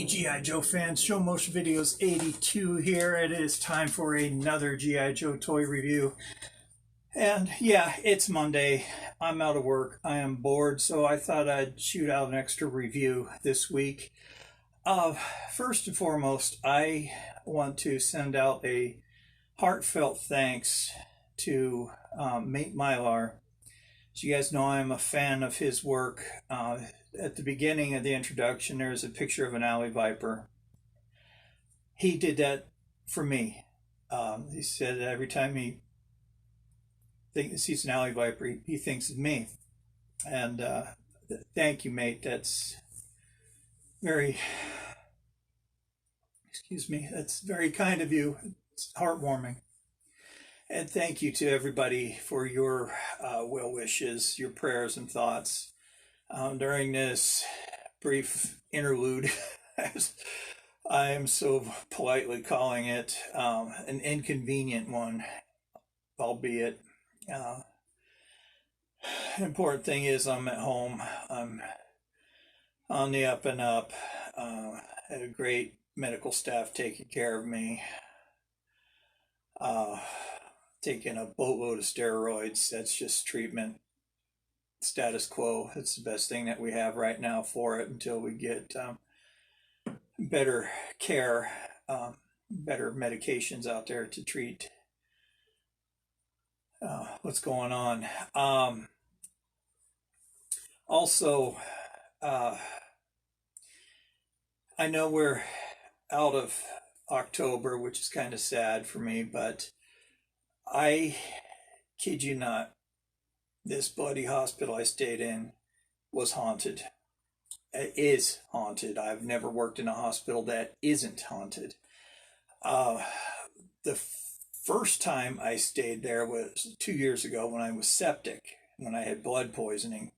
G.I. Joe fans, Show Motion Videos 82 here. It is time for another G.I. Joe toy review. And yeah, it's Monday. I'm out of work. I am bored, so I thought I'd shoot out an extra review this week. First and foremost, I want to send out a heartfelt thanks to Mate Mylar. As you guys know, I'm a fan of his work. At the beginning of the introduction, there's a picture of an alley viper. He did that for me. He said that every time he sees an alley viper, he thinks of me. And thank you, mate. That's very, that's very kind of you. It's heartwarming. And thank you to everybody for your well wishes, your prayers and thoughts during this brief interlude, as I am so politely calling it, an inconvenient one, albeit. The important thing is I'm at home. I'm on the up and up. Had a great medical staff taking care of me. Taking a boatload of steroids. That's just treatment. Status quo. It's the best thing that we have right now for it until we get better care, better medications out there to treat what's going on. Also, I know we're out of October, which is kind of sad for me, but I kid you not, this bloody hospital I stayed in was haunted. It is haunted. I've never worked in a hospital that isn't haunted. The first time I stayed there was 2 years ago when I was septic, when I had blood poisoning.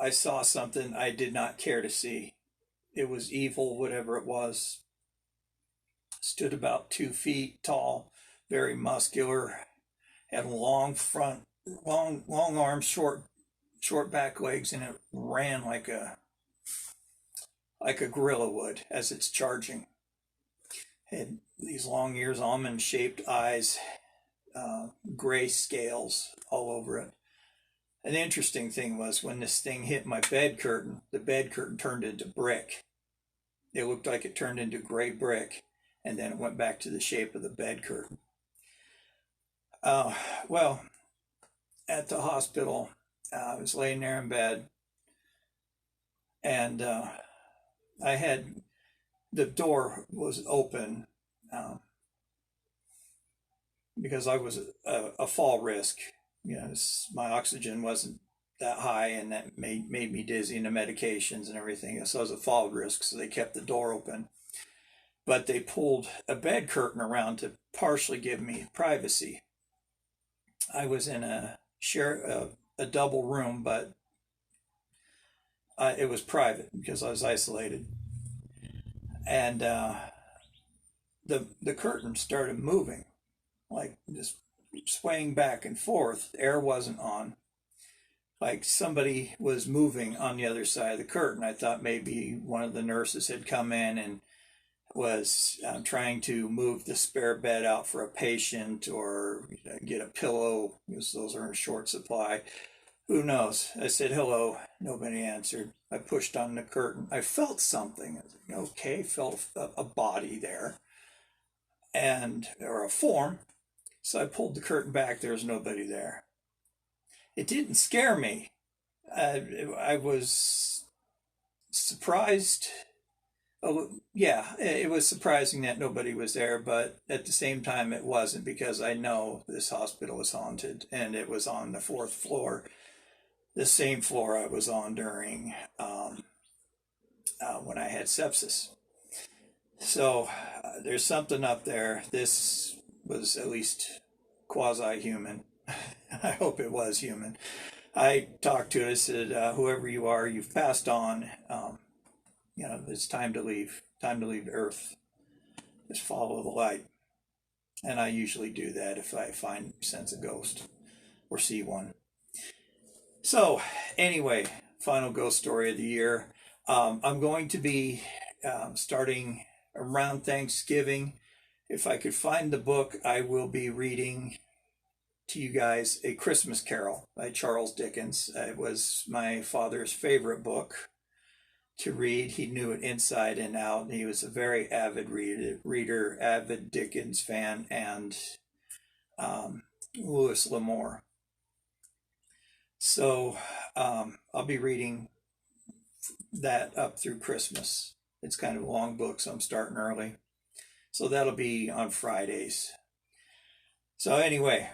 I saw something I did not care to see. It was evil, whatever it was. Stood about 2 feet tall, very muscular, had long arms, short back legs, and it ran like a gorilla would as it's charging. Had these long ears, almond-shaped eyes, gray scales all over it. An interesting thing was when this thing hit my bed curtain, the bed curtain turned into brick. It looked like it turned into gray brick, and then it went back to the shape of the bed curtain. Well, at the hospital, I was laying there in bed, and I had, the door was open because I was a fall risk. You know, my oxygen wasn't that high, and that made me dizzy, and the medications and everything. So I was a fall risk, so they kept the door open. But they pulled a bed curtain around to partially give me privacy. I was in a double room, but it was private because I was isolated. And the curtain started moving, like just swaying back and forth. Air wasn't on. Like somebody was moving on the other side of the curtain. I thought maybe one of the nurses had come in and was trying to move the spare bed out for a patient, or get a pillow, because those are in short supply. Who knows? I said hello. Nobody answered. I pushed on the curtain. I felt something. I was like, okay, felt a body there, or a form. So I pulled the curtain back. There was nobody there. It didn't scare me. I was surprised Oh, yeah, it was surprising that nobody was there, but at the same time, it wasn't, because I know this hospital is haunted, and it was on the fourth floor, the same floor I was on during when I had sepsis. So there's something up there. This was at least quasi-human. I hope it was human. I talked to it. I said, "Whoever you are, you've passed on. It's time to leave. Time to leave Earth. Just follow the light." And I usually do that if I sense a ghost or see one. So anyway, final ghost story of the year. I'm going to be starting around Thanksgiving. If I could find the book, I will be reading to you guys A Christmas Carol by Charles Dickens. It was my father's favorite book to read. He knew it inside and out, and he was a very avid reader, avid Dickens fan, and Louis L'Amour. So I'll be reading that up through Christmas. It's kind of a long book, so I'm starting early. So that'll be on Fridays. So anyway,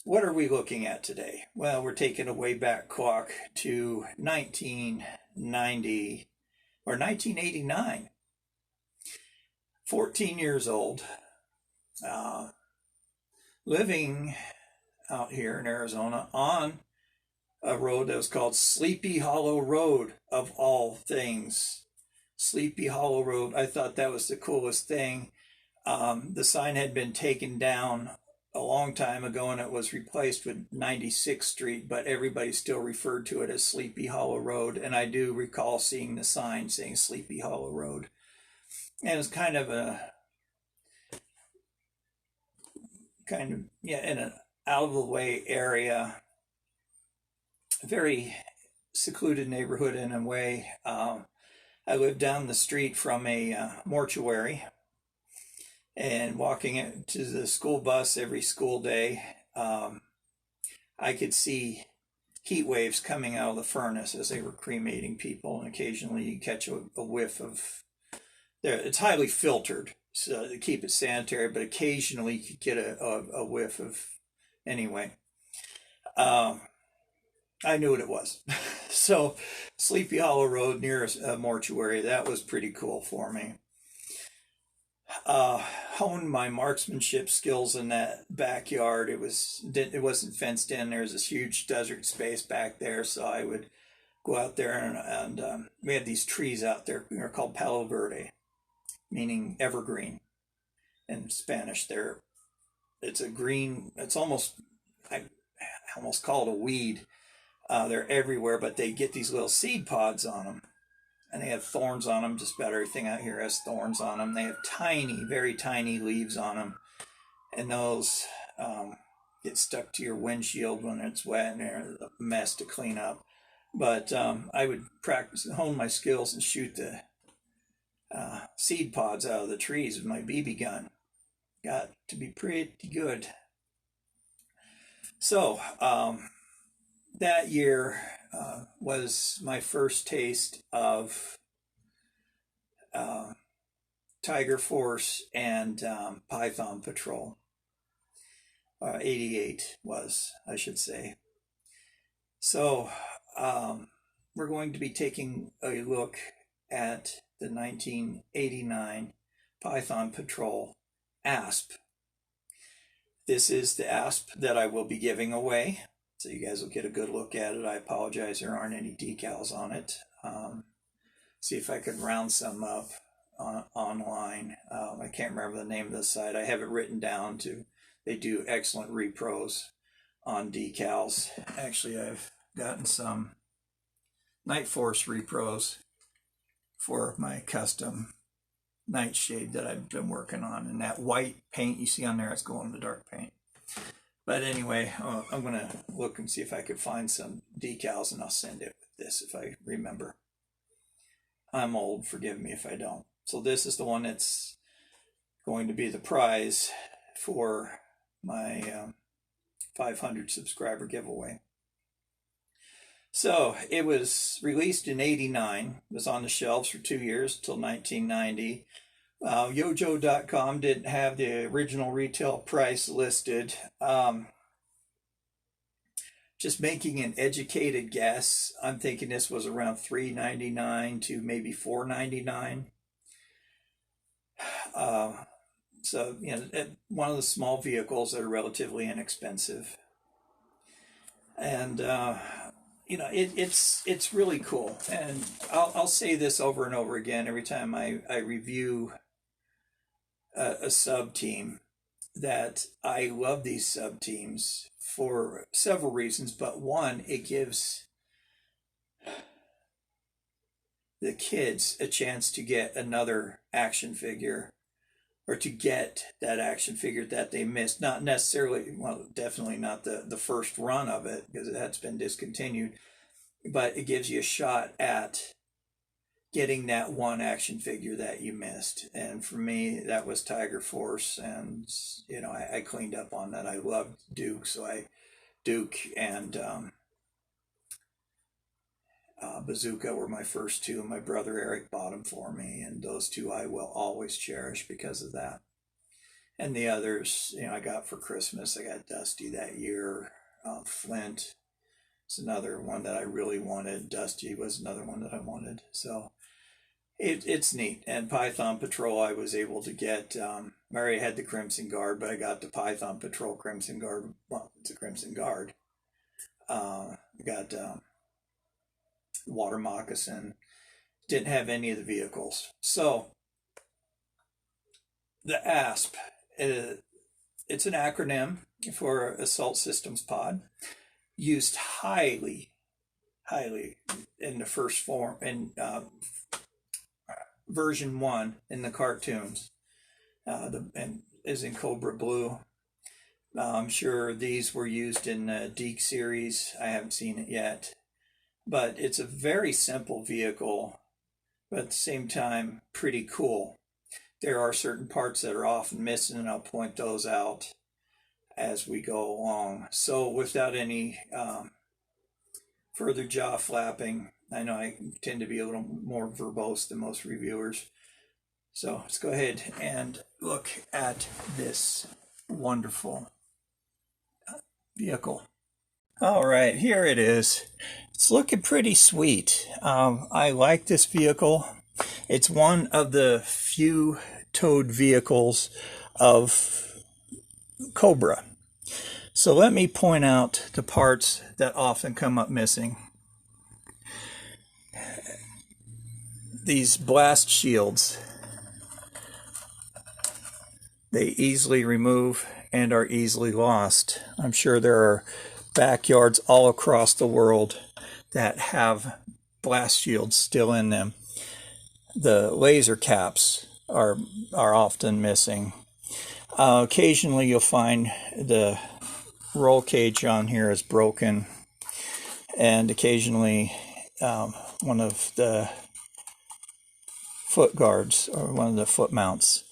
what are we looking at today? Well, we're taking a way back clock to 1990 or 1989. 14 years old, living out here in Arizona on a road that was called Sleepy Hollow Road, of all things. Sleepy Hollow Road. I thought that was the coolest thing. The sign had been taken down a long time ago, and it was replaced with 96th Street, but everybody still referred to it as Sleepy Hollow Road. And I do recall seeing the sign saying Sleepy Hollow Road. And it's kind of in an out of the way area, very secluded neighborhood in a way. I lived down the street from a mortuary, and walking to the school bus every school day, I could see heat waves coming out of the furnace as they were cremating people, and occasionally you catch a whiff of there. It's highly filtered, so to keep it sanitary, but occasionally you could get a whiff of, anyway. I knew what it was. So Sleepy Hollow Road near a mortuary, that was pretty cool for me. Honed my marksmanship skills in that backyard. It wasn't fenced in. There was this huge desert space back there, so I would go out there and we had these trees out there. They're called Palo Verde, meaning evergreen in Spanish. It's a green. It's almost, I almost call it a weed. They're everywhere, but they get these little seed pods on them, and they have thorns on them. Just about everything out here has thorns on them. They have tiny, very tiny leaves on them, and those get stuck to your windshield when it's wet, and they're a mess to clean up. But I would hone my skills and shoot the seed pods out of the trees with my BB gun. Got to be pretty good. So that year was my first taste of Tiger Force and Python Patrol. 88 was, I should say. So we're going to be taking a look at the 1989 Python Patrol A.S.P. This is the A.S.P that I will be giving away, so you guys will get a good look at it. I apologize, there aren't any decals on it. See if I could round some up online. I can't remember the name of the site. I have it written down to. They do excellent repros on decals. Actually, I've gotten some Night Force repros for my custom nightshade that I've been working on. And that white paint you see on there, it's going to dark paint. But anyway, I'm going to look and see if I could find some decals, and I'll send it with this if I remember. I'm old, forgive me if I don't. So this is the one that's going to be the prize for my 500 subscriber giveaway. So it was released in '89, was on the shelves for 2 years till 1990. Yojo.com didn't have the original retail price listed. Just making an educated guess, I'm thinking this was around $3.99 to maybe $4.99. So, you know, one of the small vehicles that are relatively inexpensive. And, you know, it's really cool. And I'll say this over and over again every time I review a sub team, that I love these sub teams for several reasons. But one, it gives the kids a chance to get another action figure, or to get that action figure that they missed. Not necessarily, well, definitely not the first run of it, because that's been discontinued, but it gives you a shot at getting that one action figure that you missed. And for me, that was Tiger Force. And, you know, I cleaned up on that. I loved Duke, so Duke and Bazooka were my first two. My brother Eric bought them for me, and those two I will always cherish because of that. And the others, you know, I got for Christmas. I got Dusty that year. Flint is another one that I really wanted. Dusty was another one that I wanted. So it's neat. And Python Patrol, I was able to get. I already had the Crimson Guard, but I got the Python Patrol Crimson Guard. Well, it's a Crimson Guard. I got Water Moccasin. Didn't have any of the vehicles. So the A.S.P, it's an acronym for Assault Systems Pod, used highly in the first form, in version 1 in the cartoons, and is in Cobra Blue. I'm sure these were used in the Deke series. I haven't seen it yet. But it's a very simple vehicle, but at the same time, pretty cool. There are certain parts that are often missing, and I'll point those out as we go along. So without any further jaw flapping, I know I tend to be a little more verbose than most reviewers. So let's go ahead and look at this wonderful vehicle. All right, here it is. It's looking pretty sweet. I like this vehicle. It's one of the few towed vehicles of Cobra. So let me point out the parts that often come up missing. These blast shields, they easily remove and are easily lost. I'm sure there are backyards all across the world that have blast shields still in them. The laser caps are often missing. Occasionally you'll find the roll cage on here is broken, and occasionally one of the foot guards, or one of the foot mounts,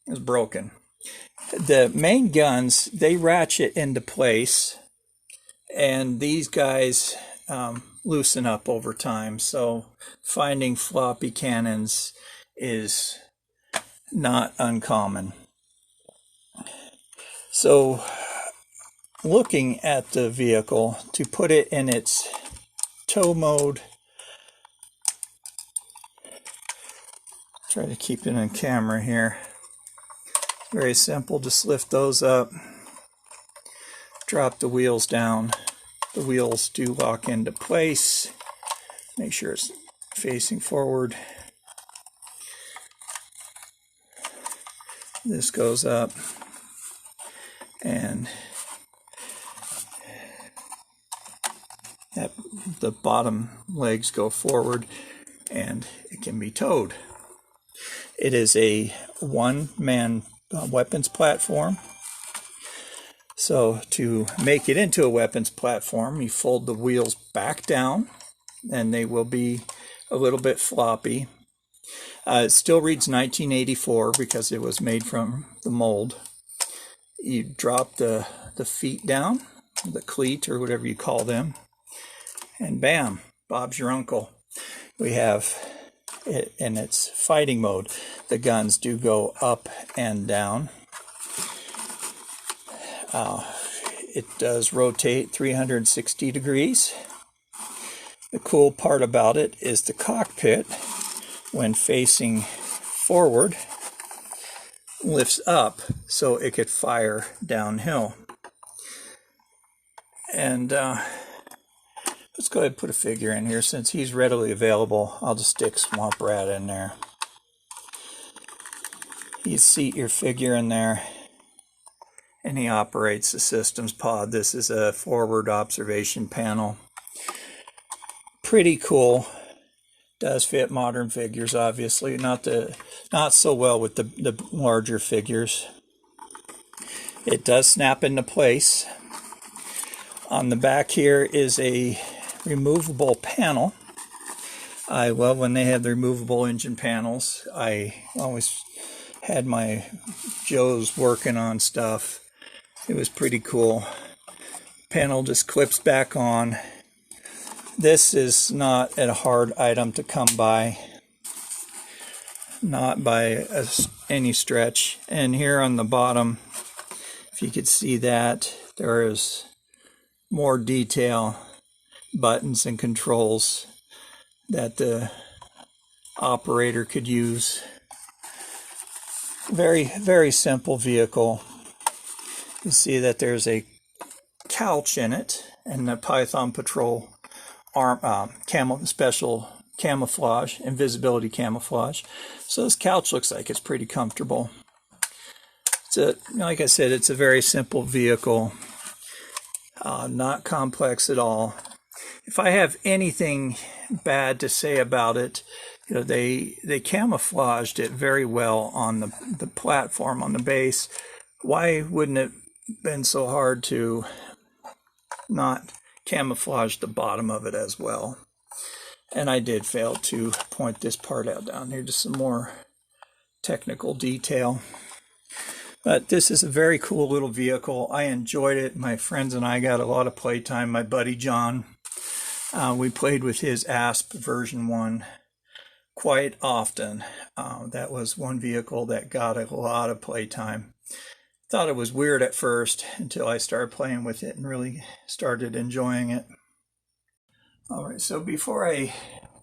is broken. The main guns, they ratchet into place, and these guys loosen up over time. So finding floppy cannons is not uncommon. So looking at the vehicle, to put it in its tow mode, try to keep it on camera here. Very simple, just lift those up, drop the wheels down. The wheels do lock into place. Make sure it's facing forward. This goes up, and the bottom legs go forward, and it can be towed. It is a one-man weapons platform. So to make it into a weapons platform, you fold the wheels back down, and they will be a little bit floppy. It still reads 1984 because it was made from the mold. You drop the feet down, the cleat or whatever you call them, and bam, Bob's your uncle. We have it in its fighting mode. The guns do go up and down. It does rotate 360 degrees. The cool part about it is the cockpit, when facing forward, lifts up so it could fire downhill. And let's go ahead and put a figure in here. Since he's readily available, I'll just stick Swamp Rat in there. You seat your figure in there, and he operates the systems pod. This is a forward observation panel. Pretty cool. Does fit modern figures, obviously. Not so well with the larger figures. It does snap into place. On the back here is a removable panel. I love when they have the removable engine panels. I always had my Joes working on stuff. It was pretty cool. Panel just clips back on. This is not a hard item to come by. Not by any stretch. And here on the bottom, if you could see that, there is more detail, buttons and controls that the operator could use. Very, very simple vehicle. You see that there's a couch in it, and the Python Patrol special camouflage, invisibility camouflage. So this couch looks like it's pretty comfortable. Like I said, it's a very simple vehicle. Not complex at all. If I have anything bad to say about it, they camouflaged it very well on the platform, on the base. Why wouldn't it have been so hard to not camouflage the bottom of it as well? And I did fail to point this part out down here, just some more technical detail. But this is a very cool little vehicle. I enjoyed it. My friends and I got a lot of playtime. My buddy John, we played with his A.S.P version 1 quite often. That was one vehicle that got a lot of playtime. Thought it was weird at first until I started playing with it and really started enjoying it. All right, so before I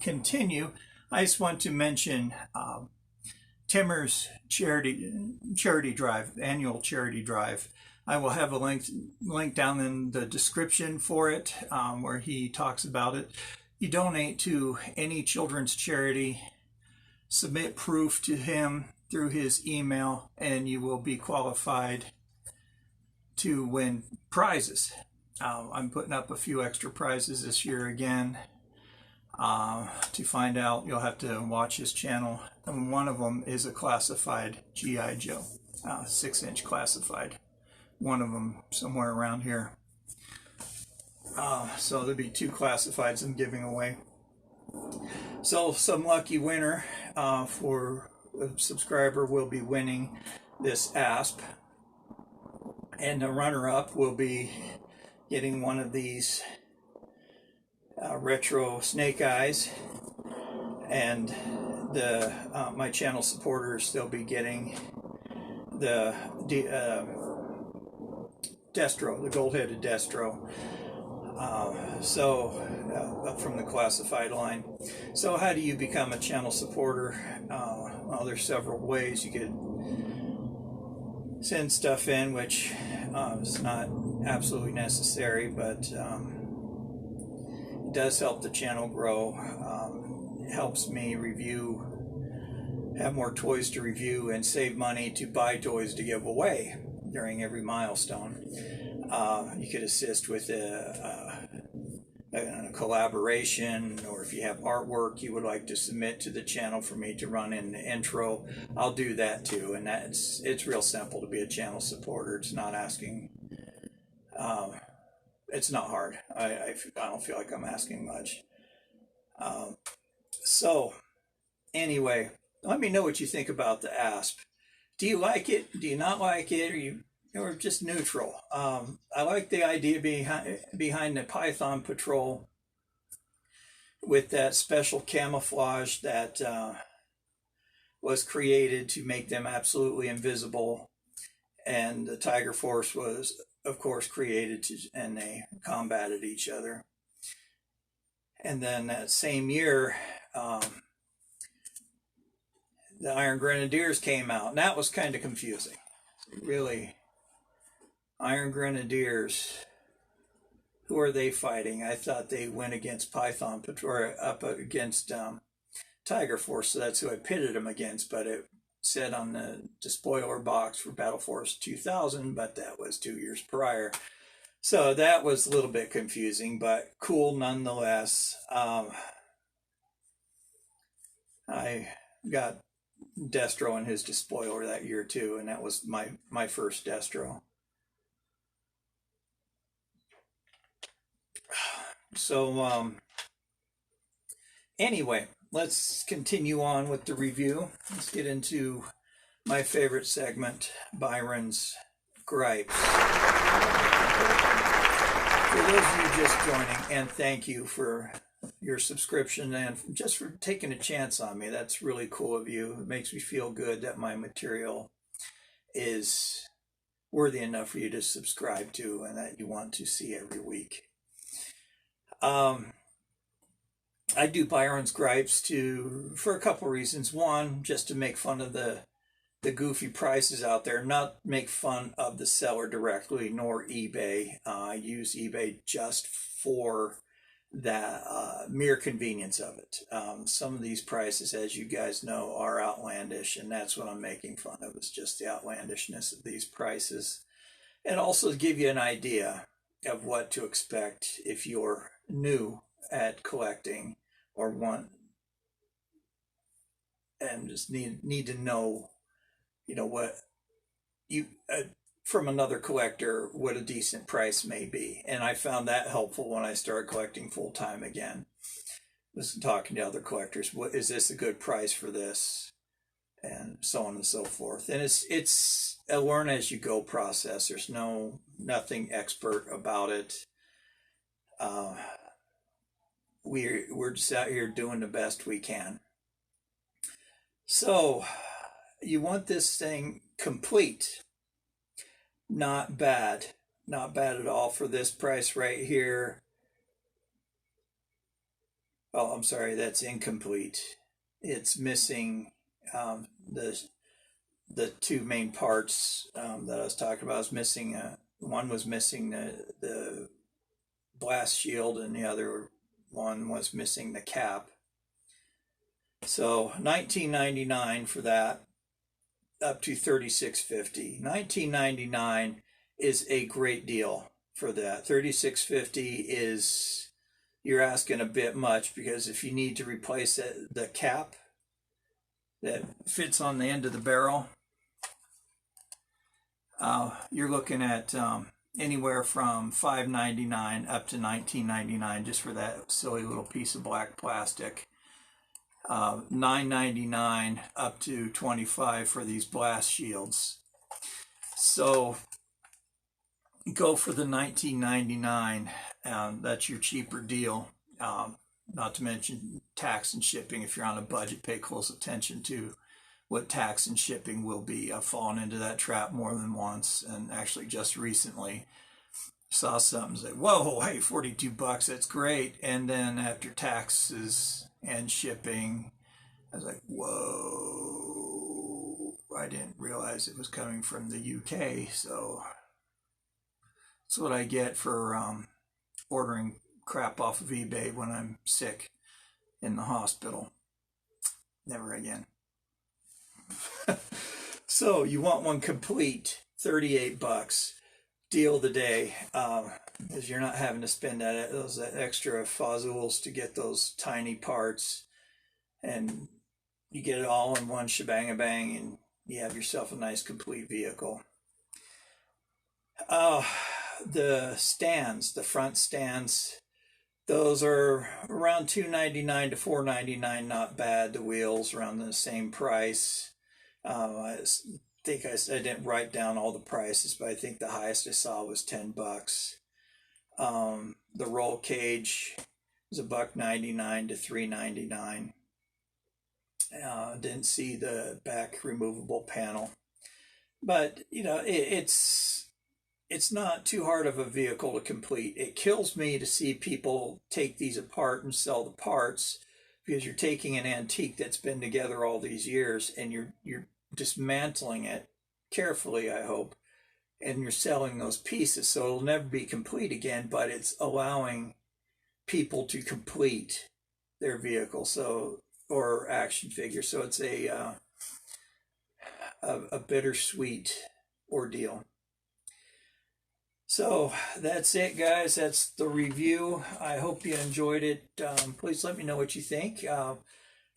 continue, I just want to mention Timmer's charity drive, annual charity drive. I will have a link down in the description for it, where he talks about it. You donate to any children's charity, submit proof to him through his email, and you will be qualified to win prizes. I'm putting up a few extra prizes this year again. To find out, you'll have to watch his channel, and one of them is a classified G.I. Joe, 6-inch classified. One of them somewhere around here. So there'll be 2 classifieds I'm giving away. So some lucky winner for a subscriber will be winning this A.S.P, and the runner-up will be getting one of these retro snake eyes, and the my channel supporters, they'll be getting the Destro, the gold-headed Destro, up from the classified line. So how do you become a channel supporter? Well, there's several ways. You could send stuff in, which is not absolutely necessary, but it does help the channel grow. It helps me have more toys to review, and save money to buy toys to give away during every milestone. You could assist with a collaboration, or if you have artwork you would like to submit to the channel for me to run in the intro, I'll do that too. And it's real simple to be a channel supporter. It's not asking, it's not hard. I don't feel like I'm asking much. So anyway, let me know what you think about the A.S.P. Do you like it? Do you not like it? Or just neutral? I like the idea behind the Python Patrol with that special camouflage that was created to make them absolutely invisible. And the Tiger Force was, of course, created to, and they combated each other. And then that same year, the Iron Grenadiers came out, and that was kind of confusing. Really, Iron Grenadiers, who are they fighting? I thought they went against Python Patrol, up against Tiger Force, so that's who I pitted them against, but it said on the spoiler box for Battle Force 2000, but that was 2 years prior. So that was a little bit confusing, but cool nonetheless. I got Destro and his despoiler that year too, and that was my first Destro. So anyway, let's continue on with the review. Let's get into my favorite segment, Byron's Gripes. For those of you just joining, and thank you for your subscription and just for taking a chance on me. That's really cool of you. It makes me feel good that my material is worthy enough for you to subscribe to and that you want to see every week. I do Byron's Gripes for a couple reasons. One, just to make fun of the goofy prices out there, not make fun of the seller directly, nor eBay. I use eBay just for the mere convenience of it. Some of these prices, as you guys know, are outlandish, and that's what I'm making fun of, is just the outlandishness of these prices. And also to give you an idea of what to expect if you're new at collecting or want and just need to know, what you from another collector, what a decent price may be. And I found that helpful when I started collecting full time again. Was talking to other collectors, what is this a good price for this, and so on and so forth. And it's a learn as you go process. There's nothing expert about it. We're just out here doing the best we can. So you want this thing complete. Not bad at all for this price right here. Oh, I'm sorry, that's incomplete. It's missing the two main parts that I was talking about. Is missing one was missing the blast shield, and the other one was missing the cap. So $19.99 for that, up to $36.50. $19.99 is a great deal for that. $36.50 is, you're asking a bit much, because if you need to replace the cap that fits on the end of the barrel, you're looking at anywhere from $5.99 up to $19.99 just for that silly little piece of black plastic. $9.99 up to $25 for these blast shields. So go for the $19.99. That's your cheaper deal. Not to mention tax and shipping. If you're on a budget, pay close attention to what tax and shipping will be. I've fallen into that trap more than once, and actually just recently saw something say, whoa, hey, $42, that's great. And then after taxes and shipping, I was like, whoa, I didn't realize it was coming from the UK. So that's what I get for ordering crap off of eBay when I'm sick in the hospital. Never again. So you want one complete, $38. Deal of the day, because you're not having to spend those extra fazools to get those tiny parts, and you get it all in one shebang-a-bang, and you have yourself a nice complete vehicle. The stands, the front stands, those are around $2.99 to $4.99, not bad. The wheels around the same price. I think I didn't write down all the prices, but I think the highest I saw was $10. The roll cage was $1.99 to $3.99. Didn't see the back removable panel, but you know, it's not too hard of a vehicle to complete. It kills me to see people take these apart and sell the parts, because you're taking an antique that's been together all these years and you're dismantling it carefully, I hope, and you're selling those pieces, so it'll never be complete again, but it's allowing people to complete their vehicle, so, or action figure. So it's a bittersweet ordeal. So that's it, guys. That's the review. I hope you enjoyed it. Please let me know what you think. Hey,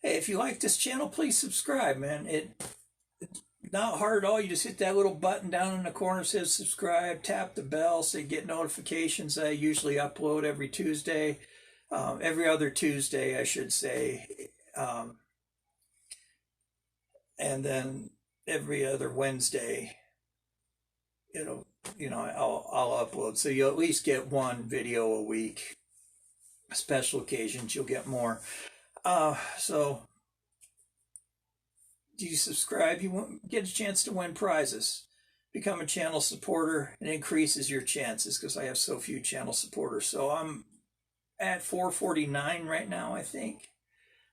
if you like this channel, please subscribe, man. It's not hard at all. You just hit that little button down in the corner that says subscribe, tap the bell so you get notifications. I usually upload every Tuesday, every other Tuesday, I should say, and then every other Wednesday, I'll upload. So you'll at least get one video a week. Special occasions, you'll get more. So do you subscribe? You won't get a chance to win prizes. Become a channel supporter. It increases your chances, because I have so few channel supporters. So I'm at 449 right now, I think.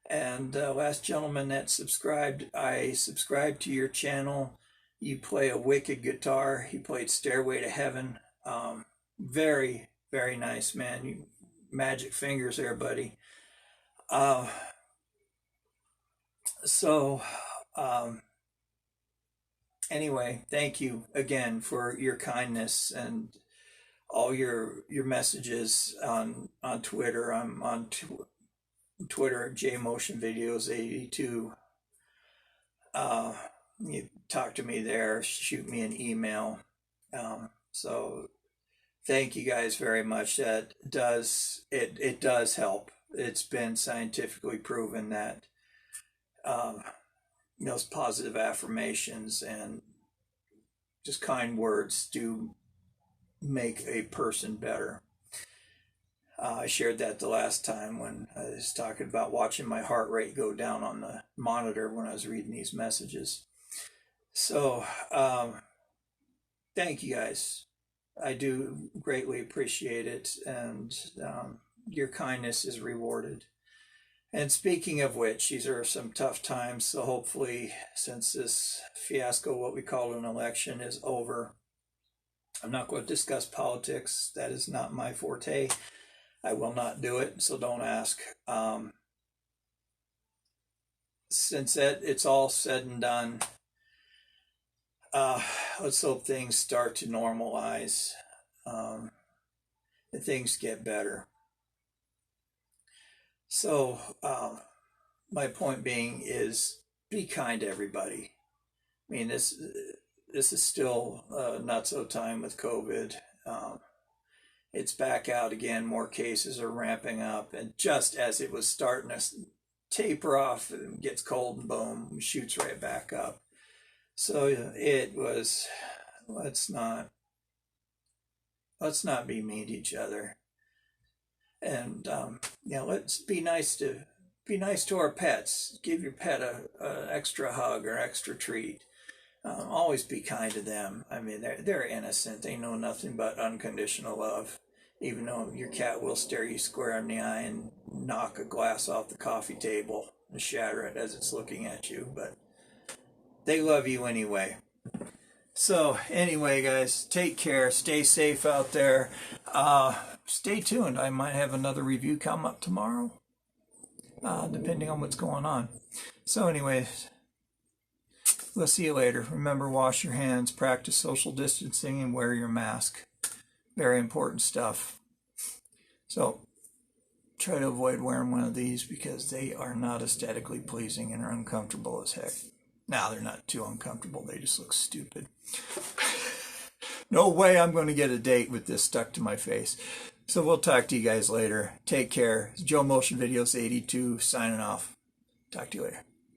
And last gentleman that subscribed, I subscribed to your channel. You play a wicked guitar. He played Stairway to Heaven. Very, very nice, man. You magic fingers there, buddy. Anyway, thank you again for your kindness and all your messages on Twitter. I'm on Twitter at JMotionVideos82. You talk to me there, shoot me an email. So thank you guys very much. That does help. It's been scientifically proven that those positive affirmations and just kind words do make a person better. I shared that the last time when I was talking about watching my heart rate go down on the monitor when I was reading these messages. So thank you guys. I do greatly appreciate it, and your kindness is rewarded. And speaking of which, these are some tough times, so hopefully, since this fiasco, what we call an election, is over, I'm not going to discuss politics. That is not my forte. I will not do it, so don't ask. Since it's all said and done, let's hope things start to normalize, and things get better. So my point being is, be kind to everybody. I mean, this is still not so time with COVID. It's back out again. More cases are ramping up, and just as it was starting to taper off, it gets cold and boom, shoots right back up. So it was, let's not be mean to each other, and let's be nice to our pets. Give your pet a extra hug or extra treat. Always be kind to them. I mean, they're innocent. They know nothing but unconditional love. Even though your cat will stare you square in the eye and knock a glass off the coffee table and shatter it as it's looking at you, but they love you anyway. So anyway, guys, take care. Stay safe out there. Stay tuned. I might have another review come up tomorrow, depending on what's going on. So anyways, we'll see you later. Remember, wash your hands, practice social distancing, and wear your mask. Very important stuff. So try to avoid wearing one of these, because they are not aesthetically pleasing and are uncomfortable as heck. Now, they're not too uncomfortable. They just look stupid. No way I'm going to get a date with this stuck to my face. So we'll talk to you guys later. Take care. It's Joe Motion Videos 82 signing off. Talk to you later.